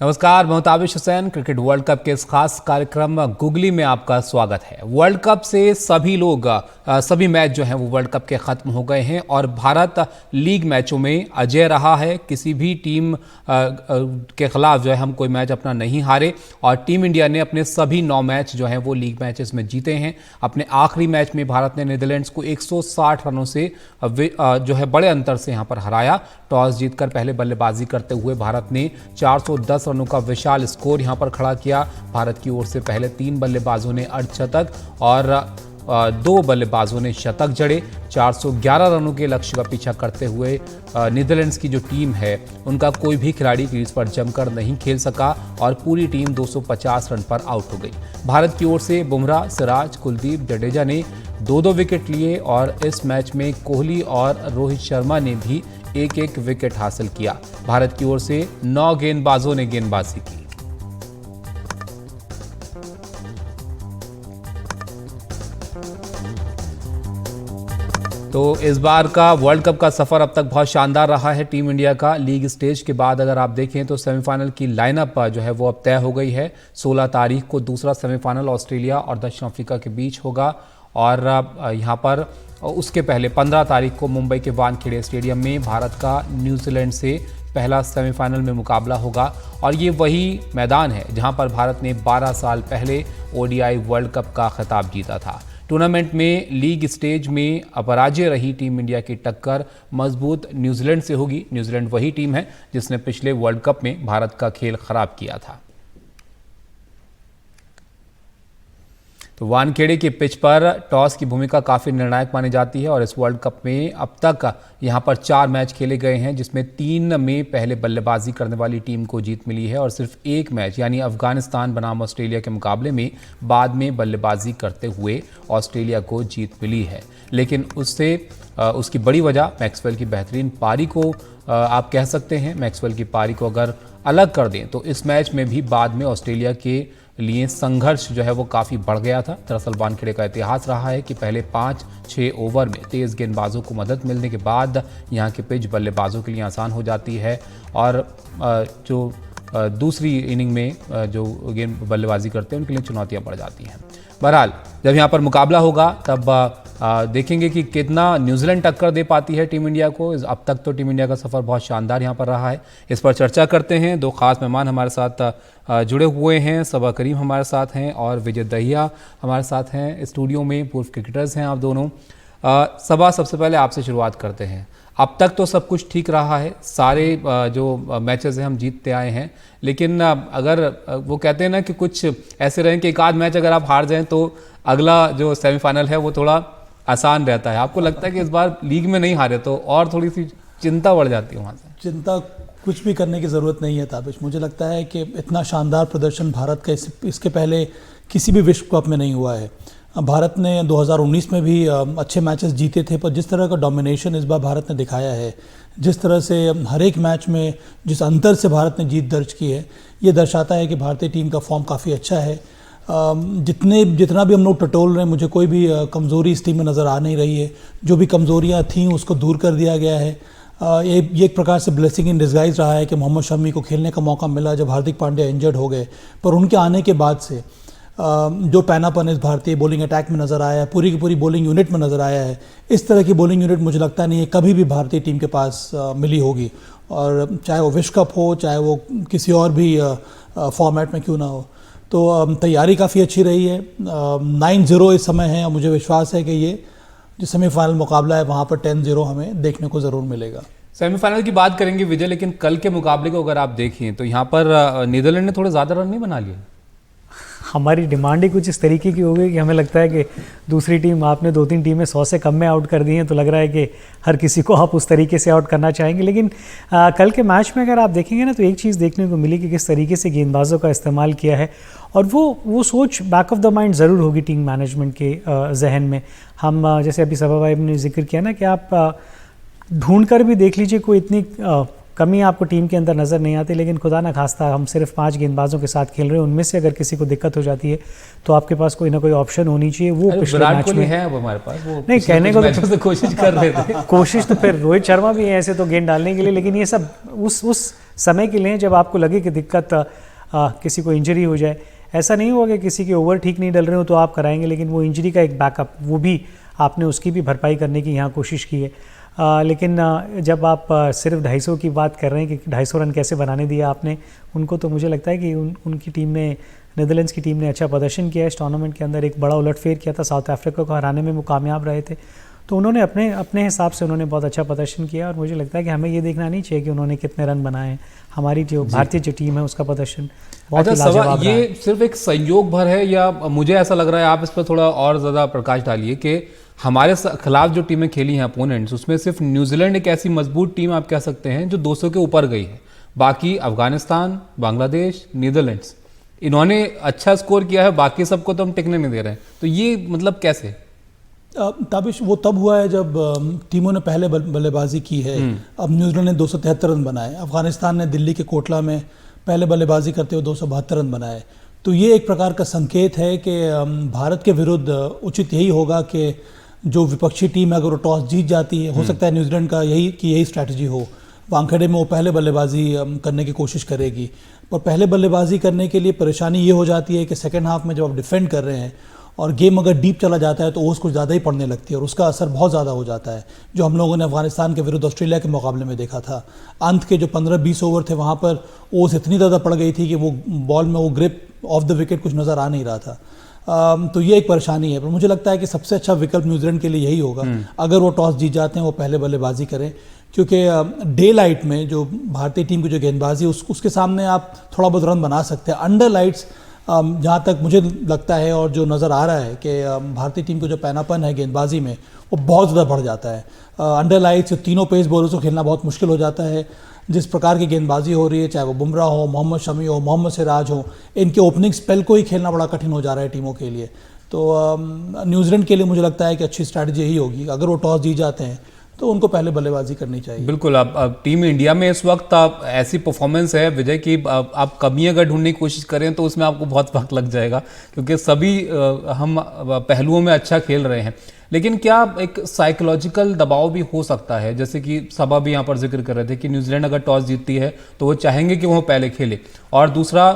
नमस्कार, मैं Tabish Hussain. Cricket world cup के इस खास कार्यक्रम गुगली में आपका स्वागत है। वर्ल्ड कप से सभी मैच जो हैं वो वर्ल्ड कप के ख़त्म हो गए हैं और भारत लीग मैचों में अजेय रहा है। किसी भी टीम के खिलाफ जो है हम कोई मैच अपना नहीं हारे और टीम इंडिया ने अपने सभी 9 मैच जो हैं वो लीग मैचेस में जीते हैं। अपने आखिरी मैच में भारत ने नीदरलैंड्स को 160 रनों से जो है बड़े अंतर से यहाँ पर हराया। टॉस जीतकर पहले बल्लेबाजी करते हुए भारत ने 410 रनों का विशाल स्कोर यहां पर खड़ा किया। भारत की ओर से पहले 3 बल्लेबाजों ने अर्धशतक और 2 बल्लेबाजों ने शतक जड़े। 411 रनों के लक्ष्य का पीछा करते हुए नीदरलैंड्स की जो टीम है उनका कोई भी खिलाड़ी क्रीज पर जमकर नहीं खेल सका और पूरी टीम 250 रन पर आउट हो गई। भारत की ओर से बुमराह, सिराज, कुलदीप, जडेजा ने 2-2 विकेट लिए और इस मैच में कोहली और रोहित शर्मा ने भी एक विकेट हासिल किया। भारत की ओर से 9 गेंदबाजों ने गेंदबाजी की। तो इस बार का वर्ल्ड कप का सफर अब तक बहुत शानदार रहा है टीम इंडिया का। लीग स्टेज के बाद अगर आप देखें तो सेमीफाइनल की लाइनअप जो है वो अब तय हो गई है। 16 तारीख को दूसरा सेमीफाइनल ऑस्ट्रेलिया और दक्षिण अफ्रीका के बीच होगा और यहाँ पर उसके पहले 15 तारीख को मुंबई के वानखेड़े स्टेडियम में भारत का न्यूजीलैंड से पहला सेमीफाइनल में मुकाबला होगा और ये वही मैदान है जहां पर भारत ने 12 साल पहले ओडीआई वर्ल्ड कप का खिताब जीता था। टूर्नामेंट में लीग स्टेज में अपराजय रही टीम इंडिया की टक्कर मजबूत न्यूजीलैंड से होगी। न्यूजीलैंड वही टीम है जिसने पिछले वर्ल्ड कप में भारत का खेल खराब किया था। तो वानखेड़े की पिच पर टॉस की भूमिका काफ़ी निर्णायक मानी जाती है और इस वर्ल्ड कप में अब तक यहां पर 4 मैच खेले गए हैं जिसमें 3 में पहले बल्लेबाजी करने वाली टीम को जीत मिली है और सिर्फ 1 मैच यानी अफगानिस्तान बनाम ऑस्ट्रेलिया के मुकाबले में बाद में बल्लेबाजी करते हुए ऑस्ट्रेलिया को जीत मिली है। लेकिन उसकी बड़ी वजह मैक्सवेल की बेहतरीन पारी को आप कह सकते हैं। मैक्सवेल की पारी को अगर अलग कर दें तो इस मैच में भी बाद में ऑस्ट्रेलिया के लिए संघर्ष जो है वो काफ़ी बढ़ गया था। दरअसल वानखेड़े का इतिहास रहा है कि पहले 5-6 ओवर में तेज़ गेंदबाजों को मदद मिलने के बाद यहाँ की पिच बल्लेबाजों के लिए आसान हो जाती है और जो दूसरी इनिंग में जो गेंद बल्लेबाजी करते हैं उनके लिए चुनौतियाँ बढ़ जाती हैं। बहरहाल जब यहाँ पर मुकाबला होगा तब देखेंगे कि कितना न्यूजीलैंड टक्कर दे पाती है टीम इंडिया को। अब तक तो टीम इंडिया का सफ़र बहुत शानदार यहाँ पर रहा है। इस पर चर्चा करते हैं। 2 खास मेहमान हमारे साथ जुड़े हुए हैं। सबा करीम हमारे साथ हैं और विजय दहिया हमारे साथ हैं स्टूडियो में। पूर्व क्रिकेटर्स हैं आप दोनों। सबा, सबसे पहले आपसे शुरुआत करते हैं। अब तक तो सब कुछ ठीक रहा है, सारे जो मैचेस हैं हम जीतते आए हैं, लेकिन अगर वो कहते हैं ना कि कुछ ऐसे रहें कि एक आध मैच अगर आप हार जाएं तो अगला जो सेमीफाइनल है वो थोड़ा आसान रहता है। आपको लगता है कि इस बार लीग में नहीं हारे तो और थोड़ी सी चिंता बढ़ जाती है वहाँ से? चिंता कुछ भी करने की ज़रूरत नहीं है ताबिश। मुझे लगता है कि इतना शानदार प्रदर्शन भारत का इसके पहले किसी भी विश्व कप में नहीं हुआ है। भारत ने 2019 में भी अच्छे मैचेस जीते थे, पर जिस तरह का डोमिनेशन इस बार भारत ने दिखाया है, जिस तरह से हर एक मैच में जिस अंतर से भारत ने जीत दर्ज की है, ये दर्शाता है कि भारतीय टीम का फॉर्म काफ़ी अच्छा है। जितना भी हम लोग टटोल रहे हैं, मुझे कोई भी कमज़ोरी इस टीम में नज़र आ नहीं रही है। जो भी कमज़ोरियाँ थीं उसको दूर कर दिया गया है। ये एक प्रकार से ब्लेसिंग इन डिस्गाइज रहा है कि मोहम्मद शमी को खेलने का मौका मिला जब हार्दिक पांड्या इंजर्ड हो गए, पर उनके आने के बाद से जो पैनापन इस भारतीय बॉलिंग अटैक में नज़र आया है, पूरी की पूरी बॉलिंग यूनिट में नज़र आया है। इस तरह की बॉलिंग यूनिट मुझे लगता नहीं है कभी भी भारतीय टीम के पास मिली होगी, और चाहे वो विश्व कप हो, चाहे वो किसी और भी फॉर्मेट में क्यों ना हो। तो तैयारी काफ़ी अच्छी रही है। 9-0 इस समय है और मुझे विश्वास है कि ये जो सेमीफाइनल मुकाबला है वहाँ पर 10-0 हमें देखने को ज़रूर मिलेगा। सेमीफाइनल की बात करेंगे विजय, लेकिन कल के मुकाबले को अगर आप देखें तो यहाँ पर नीदरलैंड ने थोड़े ज़्यादा रन नहीं बना लिए। हमारी डिमांड ही कुछ इस तरीके की हो गई कि हमें लगता है कि दूसरी टीम, आपने 2-3 टीमें 100 से कम में आउट कर दी हैं, तो लग रहा है कि हर किसी को आप उस तरीके से आउट करना चाहेंगे। लेकिन कल के मैच में अगर आप देखेंगे ना तो एक चीज़ देखने को मिली कि किस तरीके से गेंदबाजों का इस्तेमाल किया है, और वो सोच बैक ऑफ द माइंड ज़रूर होगी टीम मैनेजमेंट के जहन में। हम जैसे अभी सभा भाई ने जिक्र किया ना कि आप ढूंढ कर भी देख लीजिए कोई इतनी कमी आपको टीम के अंदर नज़र नहीं आती, लेकिन खुदा ना खास्ता हम सिर्फ 5 गेंदबाजों के साथ खेल रहे हैं, उनमें से अगर किसी को दिक्कत हो जाती है तो आपके पास कोई ना कोई ऑप्शन होनी चाहिए। वो पिछले मैच में है, अब हमारे पास वो नहीं कहने को तो कोशिश कर रहे थे कोशिश तो फिर रोहित शर्मा भी है ऐसे तो गेंद डालने के लिए, लेकिन ये सब उस समय के लिए जब आपको लगे कि दिक्कत किसी को इंजरी हो जाए। ऐसा नहीं हुआ कि किसी के ओवर ठीक नहीं डल रहे हो तो आप कराएंगे, लेकिन वो इंजरी का एक बैकअप वो भी आपने उसकी भी भरपाई करने की यहाँ कोशिश की है। लेकिन जब आप सिर्फ 250 की बात कर रहे हैं कि 250 रन कैसे बनाने दिया आपने उनको, तो मुझे लगता है कि उनकी टीम ने, नीदरलैंड्स की टीम ने अच्छा प्रदर्शन किया है इस टूर्नामेंट के अंदर। एक बड़ा उलटफेर किया था, साउथ अफ्रीका को हराने में वो कामयाब रहे थे, तो उन्होंने अपने हिसाब से उन्होंने बहुत अच्छा प्रदर्शन किया। और मुझे लगता है कि हमें ये देखना नहीं चाहिए कि उन्होंने कितने रन बनाए हैं, हमारी जो भारतीय जो टीम है उसका प्रदर्शन बहुत ही लाजवाब रहा है। ये सिर्फ एक संयोग भर है या मुझे ऐसा लग रहा है, आप इस पर थोड़ा और ज़्यादा प्रकाश डालिए कि हमारे खिलाफ जो टीमें खेली हैं अपोनेंट्स, उसमें सिर्फ न्यूजीलैंड एक ऐसी मजबूत टीम आप कह सकते हैं जो 200 के ऊपर गई है। बाकी अफगानिस्तान, बांग्लादेश, नीदरलैंड्स, इन्होंने अच्छा स्कोर किया है, बाकी सबको तो हम टिकने नहीं दे रहे हैं। तो ये मतलब कैसे? ताबिश वो तब हुआ है जब टीमों ने पहले बल्लेबाजी की है। अब न्यूजीलैंड ने 273 रन बनाए, अफगानिस्तान ने दिल्ली के कोटला में पहले बल्लेबाजी करते हुए 272 रन बनाए। तो ये एक प्रकार का संकेत है कि भारत के विरुद्ध उचित यही होगा कि जो विपक्षी टीम है अगर वो टॉस जीत जाती है, हो सकता है न्यूजीलैंड का यही स्ट्रैटेजी हो, वानखेड़े में वो पहले बल्लेबाजी करने की कोशिश करेगी। पर पहले बल्लेबाजी करने के लिए परेशानी ये हो जाती है कि सेकेंड हाफ में जब आप डिफेंड कर रहे हैं और गेम अगर डीप चला जाता है तो ओवर्स कुछ ज़्यादा ही पड़ने लगती है और उसका असर बहुत ज़्यादा हो जाता है, जो हम लोगों ने अफगानिस्तान के विरुद्ध ऑस्ट्रेलिया के मुकाबले में देखा था। अंत के जो 15-20 ओवर थे वहाँ पर ओवर्स इतनी ज़्यादा पड़ गई थी कि वो बॉल में वो ग्रिप ऑफ द विकेट कुछ नज़र आ नहीं रहा था। तो ये एक परेशानी है, पर मुझे लगता है कि सबसे अच्छा विकल्प न्यूजीलैंड के लिए यही होगा, अगर वो टॉस जीत जाते हैं वो पहले बल्लेबाजी करें, क्योंकि डे लाइट में जो भारतीय टीम की जो गेंदबाजी है उसके सामने आप थोड़ा बहुत रन बना सकते हैं। अंडर लाइट्स जहाँ तक मुझे लगता है और जो नज़र आ रहा है कि भारतीय टीम को जो पैनापन है गेंदबाजी में वो बहुत ज़्यादा बढ़ जाता है। अंडर लाइट्स तीनों पेस बॉलर्स को खेलना बहुत मुश्किल हो जाता है। जिस प्रकार की गेंदबाजी हो रही है, चाहे वो बुमराह हो, मोहम्मद शमी हो, मोहम्मद सिराज हो, इनके ओपनिंग स्पेल को ही खेलना बड़ा कठिन हो जा रहा है टीमों के लिए। तो न्यूजीलैंड के लिए मुझे लगता है कि अच्छी स्ट्रैटेजी यही होगी, अगर वो टॉस जीत जाते हैं तो उनको पहले बल्लेबाजी करनी चाहिए। बिल्कुल। अब टीम इंडिया में इस वक्त ऐसी परफॉर्मेंस है विजय की, आप कमी अगर ढूंढने की कोशिश करें तो उसमें आपको बहुत वक्त लग जाएगा, क्योंकि सभी हम पहलुओं में अच्छा खेल रहे हैं। लेकिन क्या एक साइकोलॉजिकल दबाव भी हो सकता है, जैसे कि सबा भी यहाँ पर जिक्र कर रहे थे कि न्यूजीलैंड अगर टॉस जीतती है तो वो चाहेंगे कि वो पहले खेले, और दूसरा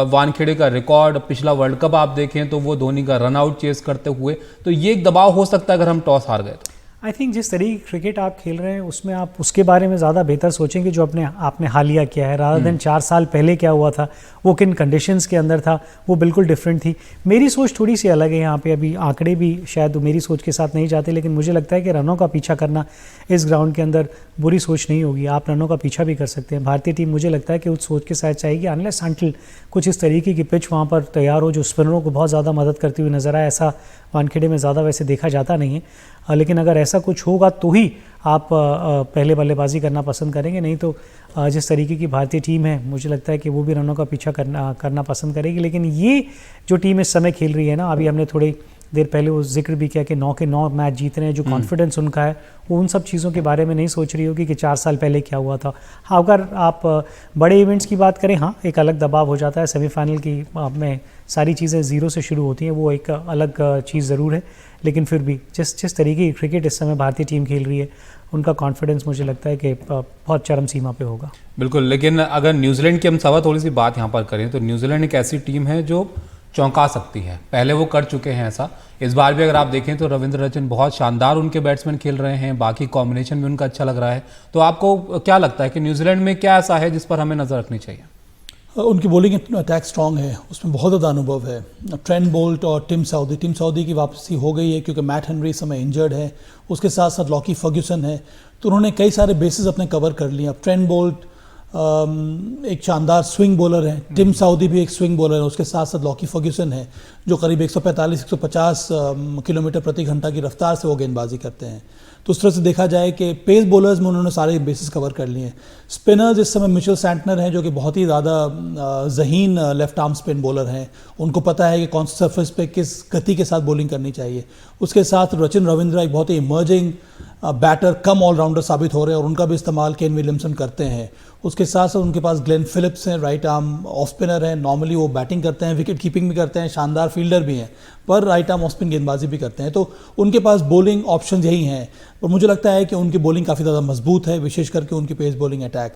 वानखेड़े का रिकॉर्ड, पिछला वर्ल्ड कप आप देखें तो वो धोनी का रन आउट चेस करते हुए, तो ये एक दबाव हो सकता है अगर हम टॉस हार गए तो। आई थिंक जिस तरीके की क्रिकेट आप खेल रहे हैं उसमें आप उसके बारे में ज़्यादा बेहतर सोचेंगे जो आपने हालिया किया है, रादर देन 4 साल पहले क्या हुआ था, वो किन कंडीशंस के अंदर था, वो बिल्कुल डिफरेंट थी। मेरी सोच थोड़ी सी अलग है यहाँ पे, अभी आंकड़े भी शायद मेरी सोच के साथ नहीं जाते, लेकिन मुझे लगता है कि रनों का पीछा करना इस ग्राउंड के अंदर बुरी सोच नहीं होगी। आप रनों का पीछा भी कर सकते हैं। भारतीय टीम मुझे लगता है कि उस सोच के साथ चाहेगी, अनलेस अनटिल कुछ इस तरीके की पिच वहाँ पर तैयार हो जो स्पिनरों को बहुत ज़्यादा मदद करती हुई नजर आए। ऐसा वानखेड़े में ज़्यादा वैसे देखा जाता नहीं है, लेकिन अगर ऐसा कुछ होगा तो ही आप पहले बल्लेबाजी करना पसंद करेंगे, नहीं तो जिस तरीके की भारतीय टीम है मुझे लगता है कि वो भी रनों का पीछा करना पसंद करेगी। लेकिन ये जो टीम इस समय खेल रही है ना, अभी हमने थोड़ी देर पहले वो जिक्र भी किया कि 9 के 9 मैच जीत रहे हैं, जो कॉन्फिडेंस उनका है वो उन सब चीज़ों के बारे में नहीं सोच रही होगी कि 4 साल पहले क्या हुआ था। हाँ, अगर आप बड़े इवेंट्स की बात करें, हाँ एक अलग दबाव हो जाता है। सेमीफाइनल की में सारी चीज़ें ज़ीरो से शुरू होती हैं, वो एक अलग चीज़ ज़रूर है, लेकिन फिर भी जिस तरीके की क्रिकेट इस समय भारतीय टीम खेल रही है उनका कॉन्फिडेंस मुझे लगता है कि बहुत चरम सीमा पे होगा। बिल्कुल। लेकिन अगर न्यूजीलैंड की हम थोड़ी सी बात यहाँ पर करें तो न्यूजीलैंड एक ऐसी टीम है जो चौंका सकती है, पहले वो कर चुके हैं ऐसा। इस बार भी अगर आप देखें तो रविंद्र रचन बहुत शानदार उनके बैट्समैन खेल रहे हैं, बाकी कॉम्बिनेशन भी उनका अच्छा लग रहा है। तो आपको क्या लगता है कि न्यूजीलैंड में क्या ऐसा है जिस पर हमें नज़र रखनी चाहिए? उनकी बॉलिंग अटैक स्ट्रॉन्ग है, उसमें बहुत ज़्यादा अनुभव है। ट्रेंट बोल्ट और टिम साउदी की वापसी हो गई है क्योंकि मैट हेनरी इस समय इंजर्ड है, उसके साथ साथ लॉकी फर्ग्यूसन है, तो उन्होंने कई सारे बेसिस अपने कवर कर लिए। अब ट्रेंट बोल्ट एक शानदार स्विंग बॉलर है, टिम साउदी भी एक स्विंग बॉलर है, उसके साथ साथ लॉकी फर्ग्यूसन है जो करीब 145-150 किलोमीटर प्रति घंटा की रफ्तार से वो गेंदबाजी करते हैं। तो उस तरह से देखा जाए कि पेस बॉलर्स में उन्होंने सारे बेसिस कवर कर लिए हैं। स्पिनर्स इस समय मिचेल सैंटनर हैं जो कि बहुत ही ज़्यादा ज़हीन लेफ्ट आर्म स्पिन बॉलर हैं, उनको पता है कि कौन सी सरफेस पे किस गति के साथ बॉलिंग करनी चाहिए। उसके साथ रचिन रविंद्र एक बहुत ही इमर्जिंग बैटर कम ऑलराउंडर साबित हो रहे हैं और उनका भी इस्तेमाल केन विलियमसन करते हैं। उसके साथ साथ उनके पास ग्लेन फिलिप्स हैं, राइट आर्म ऑफ स्पिनर हैं, नॉर्मली वो बैटिंग करते हैं, विकेट कीपिंग भी करते हैं, शानदार फील्डर भी हैं, पर राइट आर्म ऑफ स्पिन गेंदबाजी भी करते हैं। तो उनके पास बॉलिंग ऑप्शन यही हैं और मुझे लगता है कि उनकी बॉलिंग काफ़ी ज़्यादा मजबूत है, विशेष करके उनकी पेस बॉलिंग अटैक।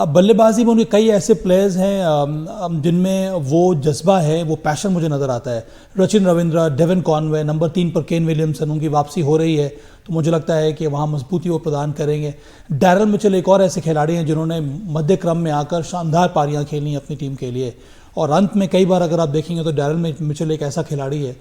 बल्लेबाजी में उनके कई ऐसे प्लेयर्स हैं जिनमें वो जज्बा है, वो पैशन मुझे नज़र आता है। Rachin Ravindra, Devon Conway, number 3 पर केन विलियमसन, उनकी वापसी हो रही है तो मुझे लगता है कि वहाँ मजबूती वो प्रदान करेंगे। डैरल मिचेल एक और ऐसे खिलाड़ी हैं जिन्होंने मध्य क्रम में आकर शानदार पारियाँ खेली अपनी टीम के लिए और अंत में कई बार अगर आप देखेंगे तो डैरल मिचेल एक ऐसा खिलाड़ी है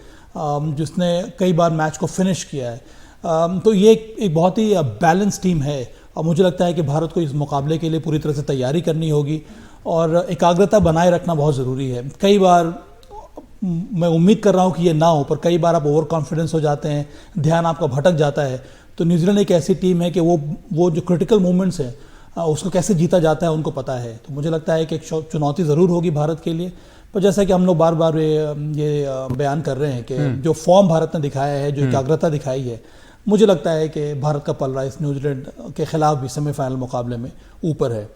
जिसने कई बार मैच को फिनिश किया है। तो ये एक बहुत ही बैलेंस टीम है और मुझे लगता है कि भारत को इस मुकाबले के लिए पूरी तरह से तैयारी करनी होगी और एकाग्रता बनाए रखना बहुत ज़रूरी है। कई बार मैं उम्मीद कर रहा हूँ कि ये ना हो, पर कई बार आप ओवर कॉन्फिडेंस हो जाते हैं, ध्यान आपका भटक जाता है। तो न्यूजीलैंड एक ऐसी टीम है कि वो जो क्रिटिकल मोमेंट्स हैं उसको कैसे जीता जाता है उनको पता है। तो मुझे लगता है कि एक चुनौती ज़रूर होगी भारत के लिए, पर जैसा कि हम लोग बार बार ये बयान कर रहे हैं कि जो फॉर्म भारत ने दिखाया है, जो एकाग्रता दिखाई है, मुझे लगता है कि भारत का पलड़ा इस न्यूजीलैंड के खिलाफ भी सेमीफाइनल मुकाबले में ऊपर है।